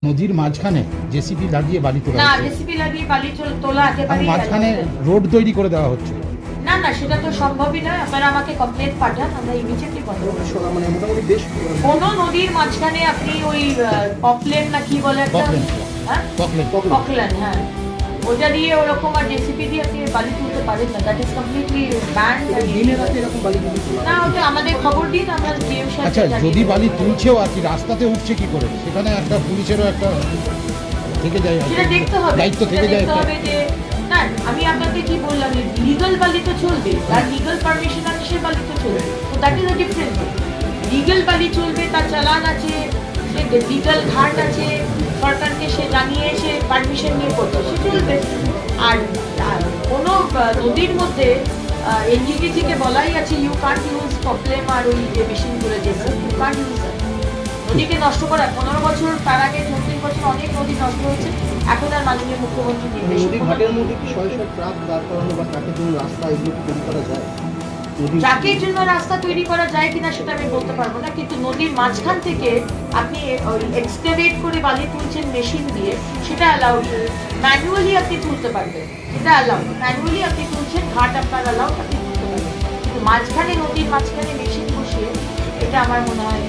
নদীর মাঝখানে জেসিবি লাগিয়ে বালি তোলা না, হচ্ছে। জেসিবি লাগিয়ে বালি তোলা আর একেবারেই মাঝখানে allowed নয়। রোড তৈরি করে দেওয়া হচ্ছে। না না, সেটা তো সম্ভবই নয়। আপনারা আমাকে কমপ্লেন পাঠান, আমরা ইমিডিয়েটলি বন্ধ করব। মানে মোটামুটি বেশ কোন নদীর মাঝখানে আপনি ওই পকলেন না কি বলে একটা, পকলেন। হ্যাঁ পকলেন। পকলেন, হ্যাঁ, ওটা দিয়ে ওরকম আর জেসিপি দিয়ে আপনি বালি তুলতে পারেন না। That is completely band. দিনে রাতে এরকম বালি তুলি না, ওটা আমাদের খবর দিন, আমরা ডিএম আচ্ছা, যদি বালি তুলছেও আর কি রাস্তাতে উঠছে কি করে, সেখানে একটা পুলিশেরও একটা থেকে যায়, সেটা দেখতে হবে। দায়িত্ব সেটা থেকে যায় দেখতে একটা। হবে যে না, আমি আপনাকে কি বললাম, লিগাল বালি তো চলবে, আর লিগাল পারমিশন আছে সে বালি তো চলবে। তো that is a difference. Legal বালি চলবে, তার চালান আছে, সে লিগাল ঘাট আছে, সরকারকে সে জানিয়ে সে পারমিশন নিয়ে করছে, সে চলবে। আর কোনো নদীর মধ্যে এনজিটিসিকে বলাই আছে ইউ কান্ট ইউজ প্রবলেম আর ওই যে মেশিনগুলো যেসব ইউ কান্ট ইউজ। নদীকে নষ্ট করা 15 বছর, তার আগে 34 বছর অনেক নদী নষ্ট হয়েছে। এখন আর মাননীয় মুখ্যমন্ত্রী নির্দেশ নদী ঘাটের মধ্যে কি শয়ে শয়ে ট্রাক দাঁড় করানো বা ট্রাকের জন্য রাস্তা এগুলো কি তৈরি করা যায়? ট্রাকের জন্য রাস্তা তৈরি করা যায় কিনা সেটা আমি বলতে পারবো না, কিন্তু নদীর মাঝখান থেকে আপনি এক্সকেভেট করে বালি তুলছেন মেশিন দিয়ে, সেটা অ্যালাউড। ম্যানুয়ালি আপনি তুলতে পারবেন, এটা অ্যালাউড। ম্যানুয়ালি আপনি তুলছেন, ঘাট আপনার অ্যালাউড, আপনি তুলতে পারবেন। কিন্তু মাঝখানে, নদীর মাঝখানে মেশিন বসিয়ে, এটা আমার মনে হয়